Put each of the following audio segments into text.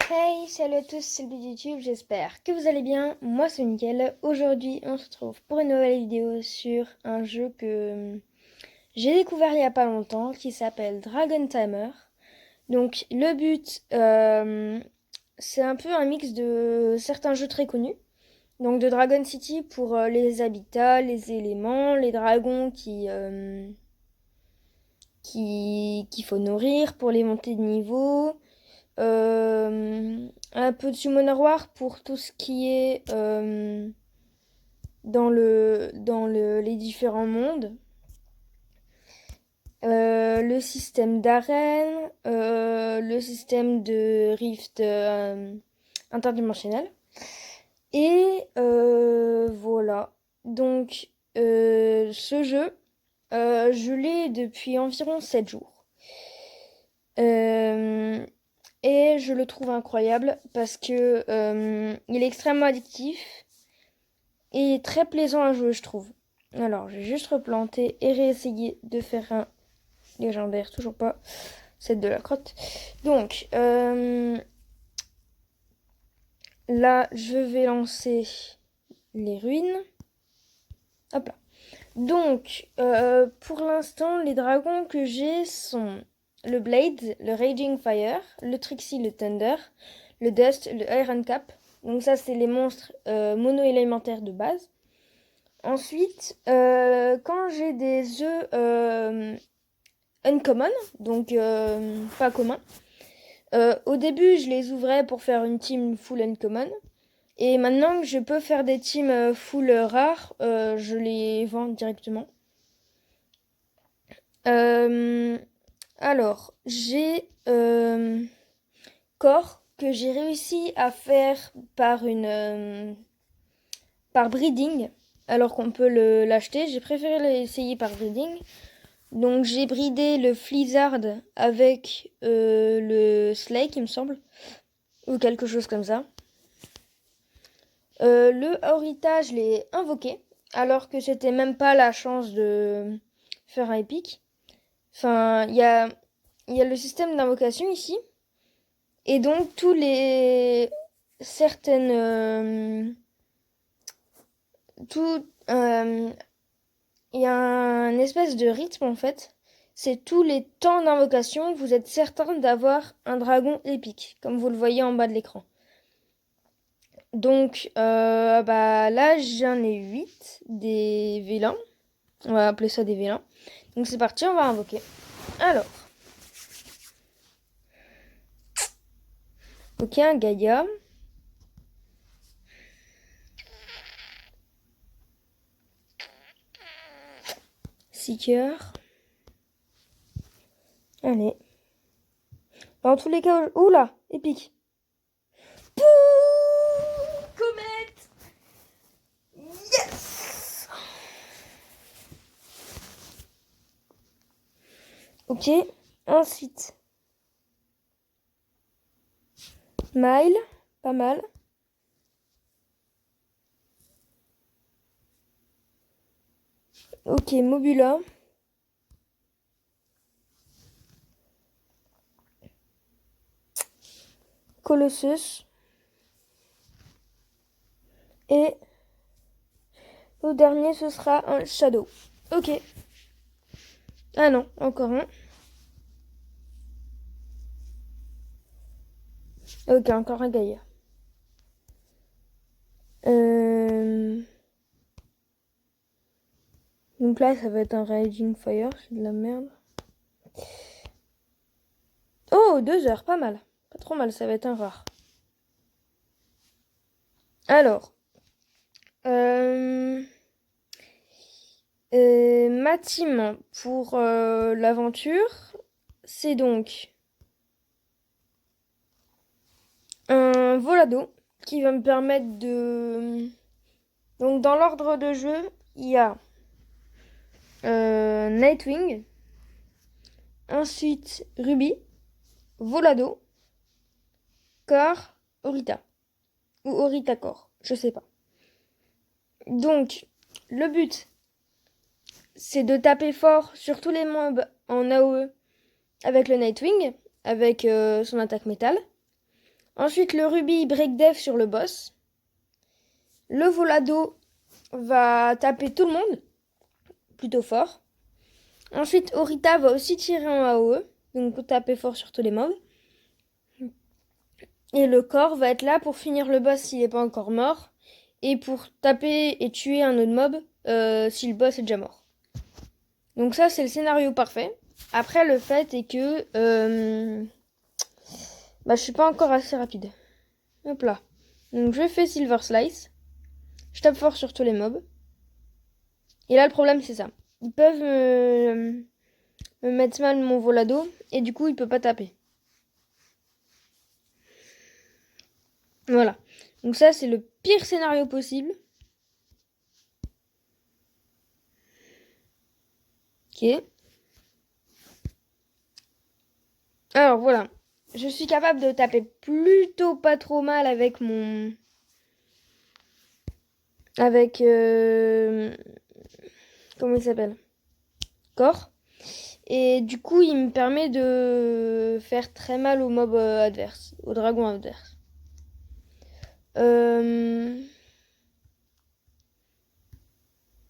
Hey, salut à tous, c'est le but YouTube, j'espère que vous allez bien. Moi c'est Nickel. Aujourd'hui on se retrouve pour une nouvelle vidéo sur un jeu que j'ai découvert il y a pas longtemps qui s'appelle Dragon Timer. Donc le but, c'est un peu un mix de certains jeux très connus. Donc de Dragon City pour les habitats, les éléments, les dragons qu'il faut nourrir pour les montées de niveau. Un peu de Summoner War pour tout ce qui est les différents mondes. Le système d'arène, le système de rift interdimensionnel. Et voilà. Donc, ce jeu, je l'ai depuis environ 7 jours. Euh, Et je le trouve incroyable parce que il est extrêmement addictif et très plaisant à jouer, je trouve. Alors, j'ai juste replanté et réessayé de faire un légendaire, toujours pas. C'est de la crotte. Donc, là, je vais lancer les ruines. Hop là. Donc, pour l'instant, les dragons que j'ai sont le Blade, le Raging Fire, le Trixie, le Thunder, le Dust, le Iron Cap. Donc ça, c'est les monstres mono-élémentaires de base. Ensuite, quand j'ai des œufs uncommon, donc pas communs, au début, je les ouvrais pour faire une team full uncommon. Et maintenant que je peux faire des teams full rares, je les vends directement. Euh, alors, j'ai Core que j'ai réussi à faire par breeding, alors qu'on peut l'acheter. J'ai préféré l'essayer par breeding. Donc j'ai bridé le Flizzard avec le Slake, il me semble, ou quelque chose comme ça. Le Aurita, je l'ai invoqué, alors que c'était même pas la chance de faire un épique. Enfin, il y a le système d'invocation ici. Et donc, tous les. Certaines. Tout. Il y a un espèce de rythme en fait. C'est tous les temps d'invocation, vous êtes certain d'avoir un dragon épique, comme vous le voyez en bas de l'écran. Donc, bah là, j'en ai 8 des vélins. On va appeler ça des vélins. Donc, c'est parti, on va invoquer. Alors, ok, un Gaïa. Seeker. Allez. Dans tous les cas, oula, épique. Pouh, comète. Yes. Ok, ensuite. Mile, pas mal. Ok, Mobula. Colossus. Et au dernier, ce sera un Shadow. Ok. Ah non, encore un. Ok, encore un Gaïa. Euh... Donc là, ça va être un Raging Fire, c'est de la merde. Oh, 2 heures, pas mal. Pas trop mal, ça va être un rare. Alors, ma team pour l'aventure, c'est donc un Volado qui va me permettre de... Donc dans l'ordre de jeu, il y a Nightwing, ensuite Ruby, Volado, Core, Orita. Ou Orita Core, je sais pas. Donc, le but, c'est de taper fort sur tous les mobs en AOE avec le Nightwing, avec son attaque métal. Ensuite, le Ruby break dev sur le boss. Le Volado va taper tout le monde, plutôt fort. Ensuite, Orita va aussi tirer en AOE, donc taper fort sur tous les mobs. Et le corps va être là pour finir le boss s'il n'est pas encore mort, et pour taper et tuer un autre mob si le boss est déjà mort. Donc ça, c'est le scénario parfait. Après, le fait est que je suis pas encore assez rapide. Hop là. Donc je fais Silver Slice. Je tape fort sur tous les mobs. Et là, le problème, c'est ça. Ils peuvent me mettre mal mon Volado, et du coup, il peut pas taper. Voilà. Donc ça, c'est le pire scénario possible. Ok. Alors voilà. Je suis capable de taper plutôt pas trop mal avec mon... Avec... Comment il s'appelle? Corps. Et du coup, il me permet de faire très mal au mob adverse, au dragon adverse.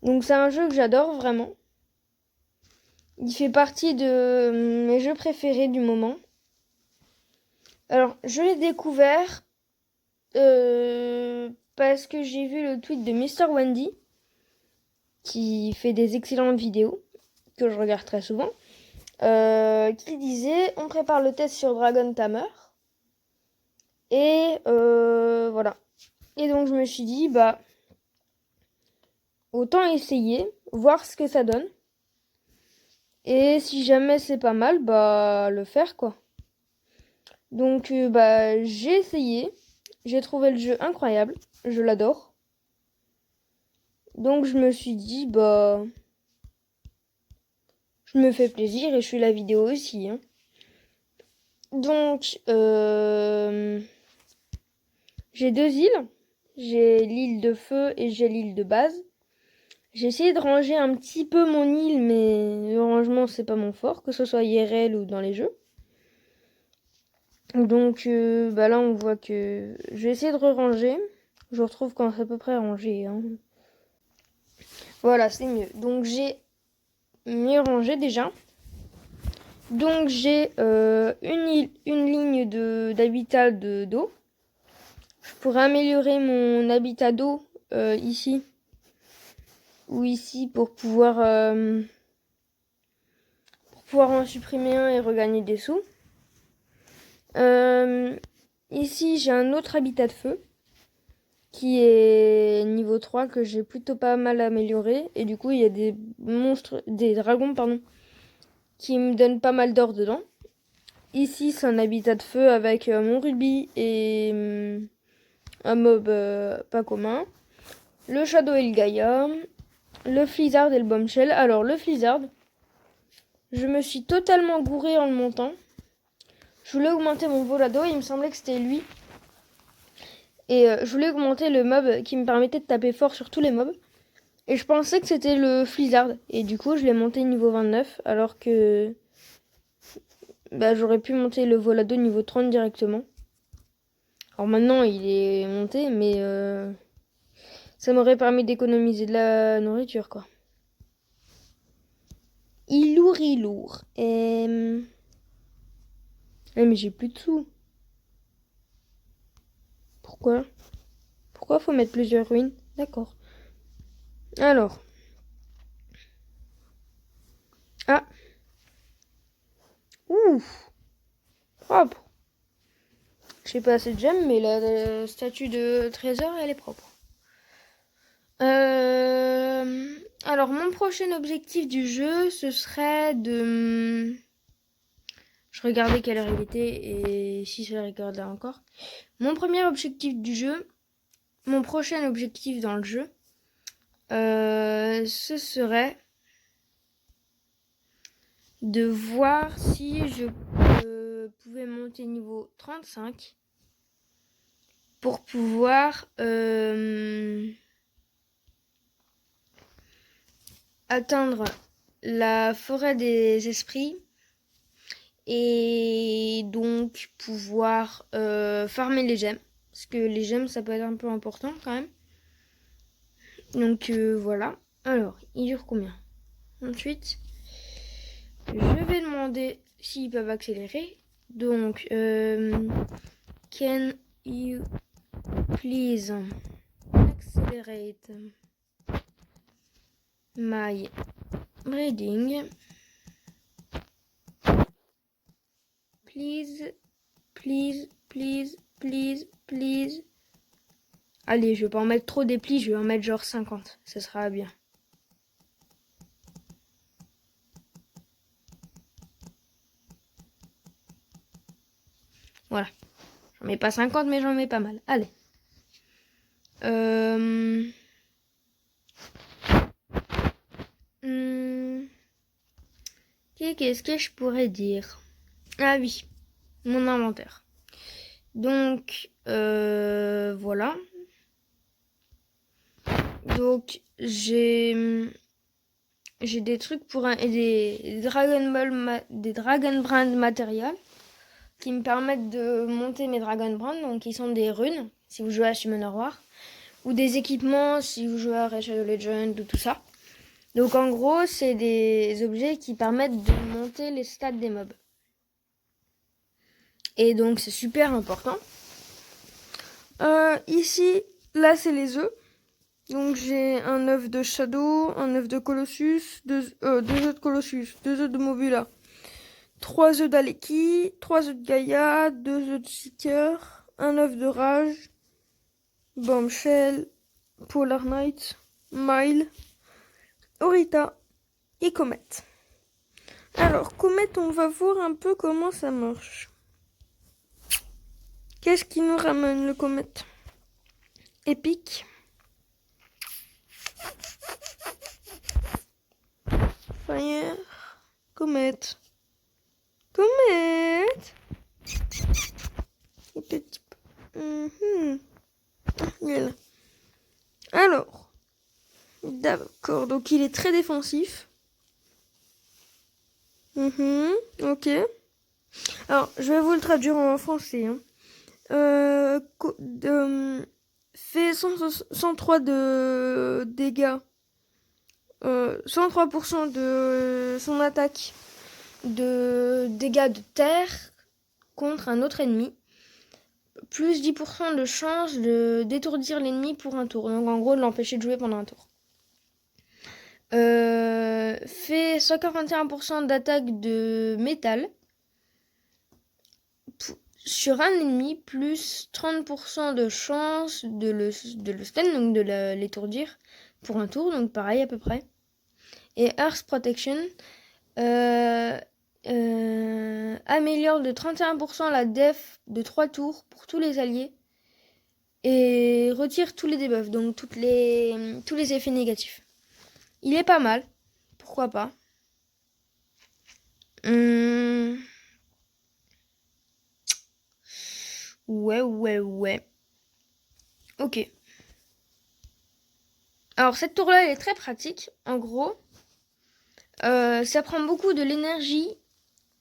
Donc c'est un jeu que j'adore vraiment. Il fait partie de mes jeux préférés du moment. Alors, je l'ai découvert parce que j'ai vu le tweet de Mr. Wendy, qui fait des excellentes vidéos, que je regarde très souvent, qui disait « On prépare le test sur Dragon Tamer ». Et voilà. Et donc, je me suis dit, autant essayer, voir ce que ça donne. Et si jamais c'est pas mal, le faire, quoi. Donc, j'ai essayé. J'ai trouvé le jeu incroyable. Je l'adore. Donc, je me suis dit, je me fais plaisir et je fais la vidéo aussi. Hein. Donc, j'ai 2 îles. J'ai l'île de feu et j'ai l'île de base. J'ai essayé de ranger un petit peu mon île, mais le rangement, c'est pas mon fort, que ce soit IRL ou dans les jeux. Donc là, on voit que je vais essayer de re-ranger. Je retrouve quand c'est à peu près rangé. Hein. Voilà, c'est mieux. Donc j'ai mieux rangé déjà. Donc j'ai une ligne d'habitat d'eau. Je pourrais améliorer mon habitat d'eau ici ou ici pour pouvoir en supprimer un et regagner des sous. Ici, j'ai un autre habitat de feu qui est niveau 3 que j'ai plutôt pas mal amélioré. Et du coup, il y a des dragons, qui me donnent pas mal d'or dedans. Ici, c'est un habitat de feu avec mon rubis et un mob pas commun. Le Shadow et le Gaïa. Le Flizzard et le Bombshell. Alors, le Flizzard, je me suis totalement gouré en le montant. Je voulais augmenter mon Volado et il me semblait que c'était lui. Et je voulais augmenter le mob qui me permettait de taper fort sur tous les mobs. Et je pensais que c'était le Flizzard. Et du coup, je l'ai monté niveau 29. Alors que j'aurais pu monter le Volado niveau 30 directement. Alors maintenant, il est monté, mais ça m'aurait permis d'économiser de la nourriture, quoi. Ilour. Mais j'ai plus de sous. Pourquoi? Pourquoi faut mettre plusieurs ruines? D'accord. Alors. Ah. Ouf. Propre. J'ai pas assez de gemmes, mais la statue de trésor, elle est propre. Alors, mon prochain objectif du jeu, ce serait de... Je regardais quelle heure il était et si je regarde là encore. Mon premier objectif du jeu, mon prochain objectif dans le jeu, ce serait de voir si je pouvais monter niveau 35 pour pouvoir atteindre la forêt des esprits et donc pouvoir farmer les gemmes. Parce que les gemmes, ça peut être un peu important quand même. Donc voilà. Alors, il dure combien? Ensuite, je vais demander s'ils peuvent accélérer. Donc, can you please accelerate my reading? Please, please, please, please, please. Allez, je vais pas en mettre trop des plis, je vais en mettre genre 50. Ça sera bien. Voilà. J'en mets pas 50, mais j'en mets pas mal. Allez. Qu'est-ce que je pourrais dire? Ah oui, mon inventaire. Donc, voilà. Donc, j'ai des trucs pour des Dragon Brand matériel qui me permettent de monter mes Dragon Brand. Donc, ils sont des runes, si vous jouez à Summoner War. Ou des équipements, si vous jouez à Shadow Legend ou tout ça. Donc, en gros, c'est des objets qui permettent de monter les stats des mobs. Et donc, c'est super important. Ici, là, c'est les œufs. Donc, j'ai un œuf de Shadow, un œuf de Colossus, deux œufs de Colossus, 2 œufs de Mobula, 3 œufs d'Aleki, 3 œufs de Gaïa, 2 œufs de Seeker, un œuf de Rage, Bombshell, Polar Knight, Mile, Orita et Comet. Alors, Comet, on va voir un peu comment ça marche. Qu'est-ce qui nous ramène le Comet? Épique. Fire. Comet. Comet. Et petit peu. Alors. D'accord, donc il est très défensif. Ok. Alors, je vais vous le traduire en français. Fait 103 de dégâts. 103% de son attaque de dégâts de terre contre un autre ennemi. Plus 10% de chance de d'étourdir l'ennemi pour un tour. Donc en gros, de l'empêcher de jouer pendant un tour. Fait 141% d'attaque de métal sur un ennemi, plus 30% de chance de le stun, donc de l'étourdir pour un tour, donc pareil à peu près. Et Earth Protection améliore de 31% la def de 3 tours pour tous les alliés et retire tous les debuffs, donc tous les effets négatifs. Il est pas mal, pourquoi pas. Ouais. Ok. Alors cette tour-là, elle est très pratique. En gros, ça prend beaucoup de l'énergie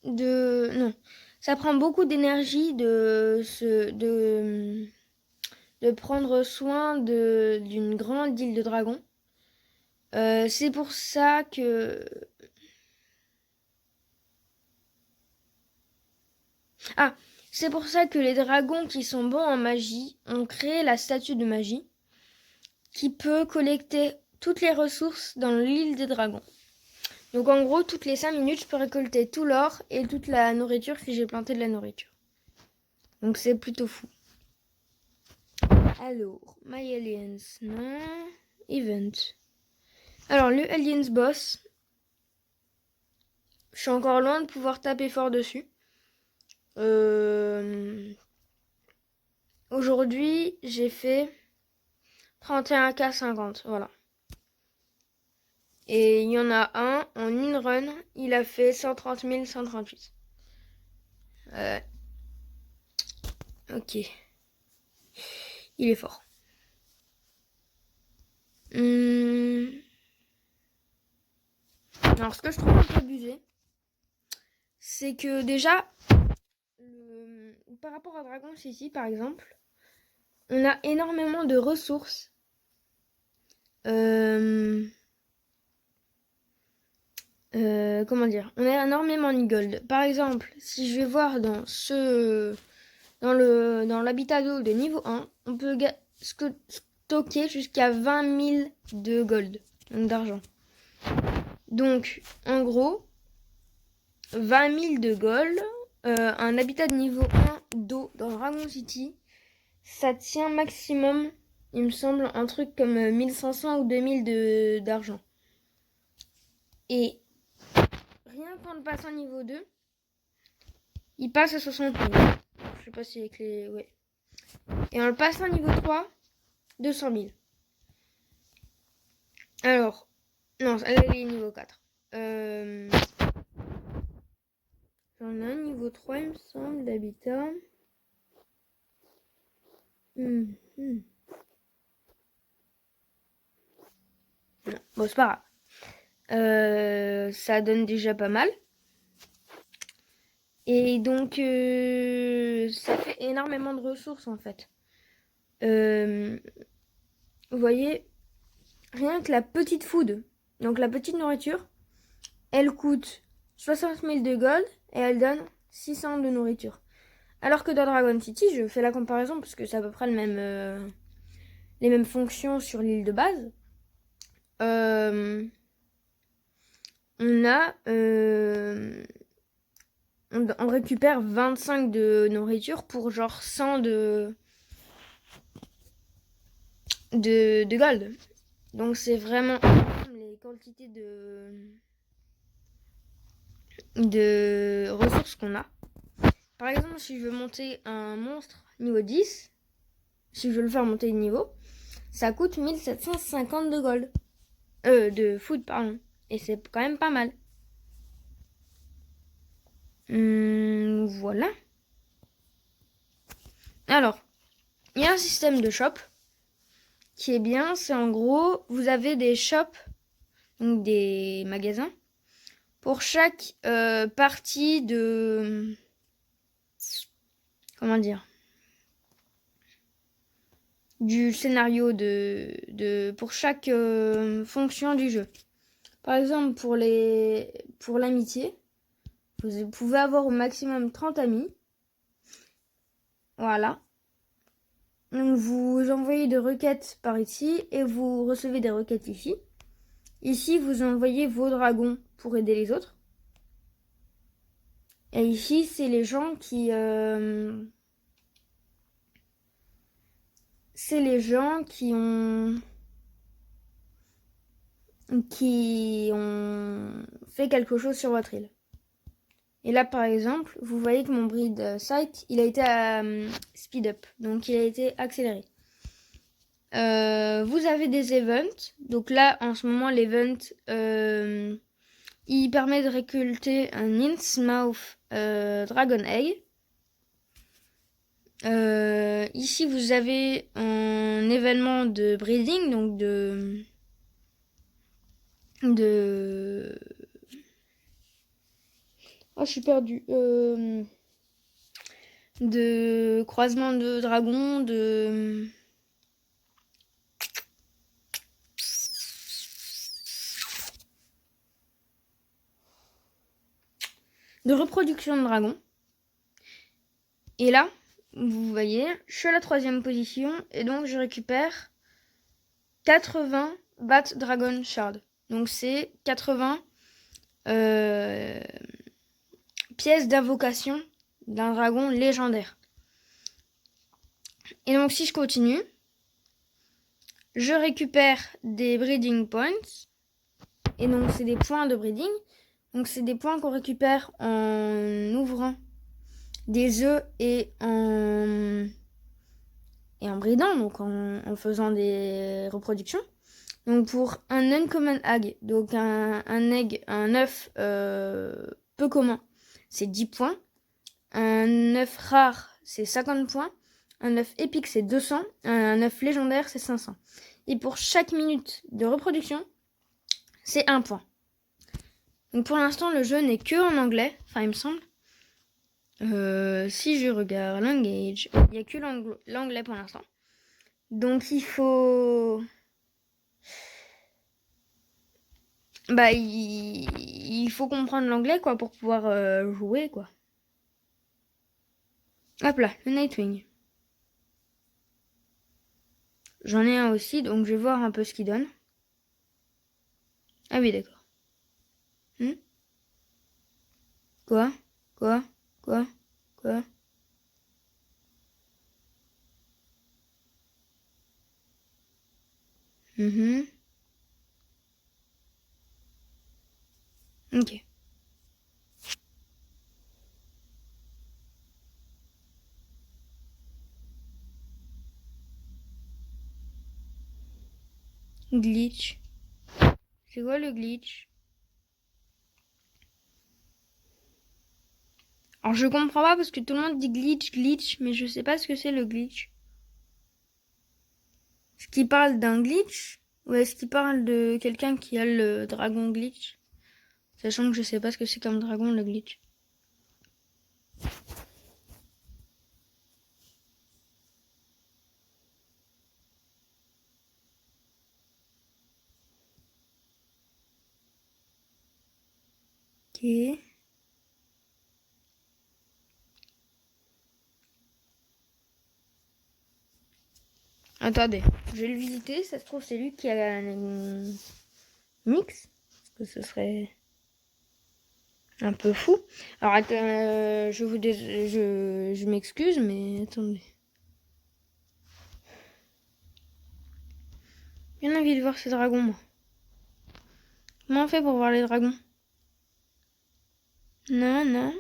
non. Ça prend beaucoup d'énergie de prendre soin d'une grande île de dragons. C'est pour ça que... c'est pour ça que les dragons qui sont bons en magie ont créé la statue de magie qui peut collecter toutes les ressources dans l'île des dragons. Donc en gros, toutes les 5 minutes, je peux récolter tout l'or et toute la nourriture si j'ai planté de la nourriture. Donc c'est plutôt fou. Alors, My Aliens, non. Event. Alors, le Aliens Boss. Je suis encore loin de pouvoir taper fort dessus. Aujourd'hui, j'ai fait 31K50, voilà. Et il y en a un, en une run, il a fait 130 138. Ok. Il est fort. Alors, ce que je trouve un peu abusé, c'est que déjà, par rapport à Dragon City, par exemple, on a énormément de ressources. Comment dire? On a énormément de gold. Par exemple, si je vais voir dans l'habitat d'eau de niveau 1, on peut stocker jusqu'à 20 000 de gold, donc d'argent. Donc, en gros, 20 000 de gold, un habitat de niveau 1 d'eau dans Dragon City, ça tient maximum, il me semble, un truc comme 1500 ou 2000 d'argent. Et rien qu'en le passant niveau 2, il passe à 60 000. Je sais pas si avec les... Ouais. Et en le passant niveau 3, 200 000. Alors, non, elle est niveau 4. J'en ai un niveau 3, il me semble, d'habitat. Non. Bon, c'est pas grave. Ça donne déjà pas mal. Et donc, ça fait énormément de ressources, en fait. Vous voyez, rien que la petite food, donc la petite nourriture, elle coûte 60 000 de gold et elle donne 600 de nourriture. Alors que dans Dragon City, je fais la comparaison parce que c'est à peu près les mêmes fonctions sur l'île de base. On récupère 25 de nourriture pour genre 100 de gold. Donc c'est vraiment les quantités de ressources qu'on a. Par exemple, si je veux monter un monstre niveau 10, si je veux le faire monter de niveau, ça coûte 1750 de gold. De food, pardon. Et c'est quand même pas mal. Voilà. Alors, il y a un système de shop qui est bien. C'est en gros, vous avez des shops, donc des magasins, pour chaque partie de... Comment dire, du scénario pour chaque fonction du jeu. Par exemple, pour l'amitié, vous pouvez avoir au maximum 30 amis. Voilà. Donc vous envoyez des requêtes par ici et vous recevez des requêtes ici. Ici, vous envoyez vos dragons pour aider les autres. Et ici, c'est les gens qui... c'est les gens qui ont fait quelque chose sur votre île. Et là, par exemple, vous voyez que mon breed site, il a été speed up, donc il a été accéléré. Vous avez des events. Donc là, en ce moment, l'event, il permet de récolter un Innsmouth Dragon Egg. Ici, vous avez un événement de breeding, donc oh, je suis perdue. De croisement de dragons, de reproduction de dragons. Et là, vous voyez, je suis à la 3e position et donc je récupère 80 Bat Dragon Shard. Donc c'est 80 pièces d'invocation d'un dragon légendaire. Et donc si je continue, je récupère des breeding points. Et donc c'est des points de breeding. Donc c'est des points qu'on récupère en ouvrant des œufs et en breedant, donc en faisant des reproductions. Donc pour un uncommon egg, donc un egg, un œuf peu commun, c'est 10 points. Un œuf rare, c'est 50 points. Un œuf épique, c'est 200. Un œuf légendaire, c'est 500. Et pour chaque minute de reproduction, c'est 1 point. Donc pour l'instant, le jeu n'est que en anglais, enfin il me semble. Si je regarde language, il n'y a que l'anglais pour l'instant. Donc il faut... Bah il faut comprendre l'anglais quoi pour pouvoir jouer quoi. Hop là, le Nightwing. J'en ai un aussi, donc je vais voir un peu ce qu'il donne. Ah oui, d'accord. Quoi? Quoi? Quoi? Quoi? Ok. Glitch. C'est quoi le glitch? Alors je comprends pas parce que tout le monde dit glitch, mais je sais pas ce que c'est le glitch. Est-ce qu'il parle d'un glitch? Ou est-ce qu'il parle de quelqu'un qui a le dragon glitch? Sachant que je sais pas ce que c'est comme dragon le glitch. Ok. Attendez, je vais le visiter. Ça se trouve, c'est lui qui a un mix. Parce que ce serait un peu fou. Alors, attends, je m'excuse, mais attendez. J'ai bien envie de voir ces dragons, moi. Comment on fait pour voir les dragons? Non, non.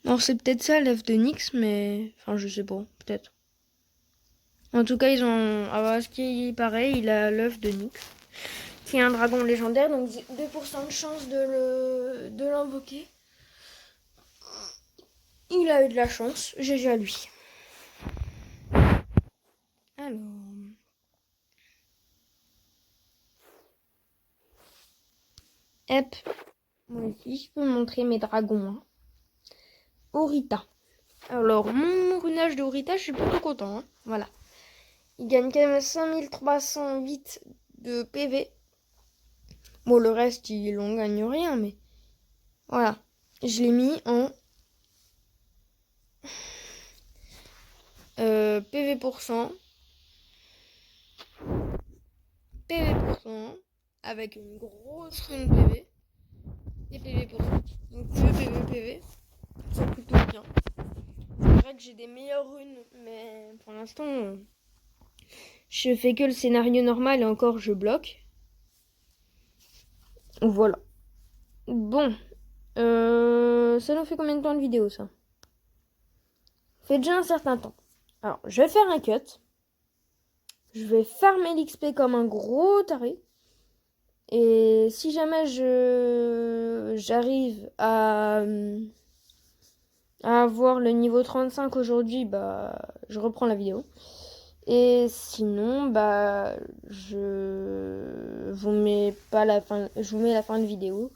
Alors c'est peut-être ça l'œuf de Nyx, mais... Enfin, je sais pas, peut-être. En tout cas, ils ont... Ah, ce qui paraît, il a l'œuf de Nyx, qui est un dragon légendaire, donc 2% de chance de l'invoquer. Il a eu de la chance, GG à lui. Alors... Hop. Moi aussi, je peux montrer mes dragons. Hein. Orita. Alors, mon runage de Orita, je suis plutôt content. Hein. Voilà. Il gagne quand même 5308 de PV. Bon, le reste, il en gagne rien, mais... Voilà. Je l'ai mis en... PV%. PV%. Avec une grosse rune PV. Et PV%. Donc, PV. C'est plutôt bien. C'est vrai que j'ai des meilleures runes, mais pour l'instant... Je fais que le scénario normal et encore je bloque. Voilà. Bon. Ça nous fait combien de temps de vidéo ça? Ça fait déjà un certain temps. Alors, je vais faire un cut. Je vais farmer l'XP comme un gros taré. Et si jamais j'arrive à avoir le niveau 35 aujourd'hui, bah je reprends la vidéo. Et sinon, bah je vous mets la fin de vidéo.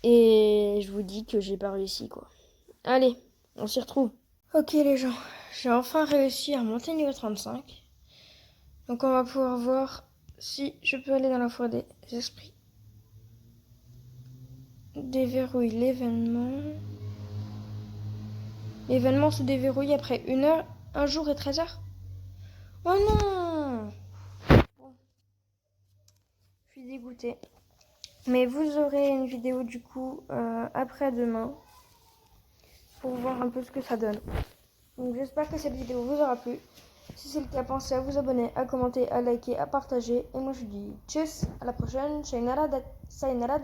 Et je vous dis que j'ai pas réussi quoi. Allez, on s'y retrouve. Ok les gens, j'ai enfin réussi à monter niveau 35. Donc on va pouvoir voir si je peux aller dans la foi des esprits. Déverrouille l'événement. L'événement se déverrouille après 1 heure, 1 jour et 13 heures. Oh non! Bon. Je suis dégoûtée. Mais vous aurez une vidéo du coup après-demain pour voir un peu ce que ça donne. Donc j'espère que cette vidéo vous aura plu. Si c'est le cas, pensez à vous abonner, à commenter, à liker, à partager. Et moi je vous dis tchuss, à la prochaine. Sayonara, sayonara,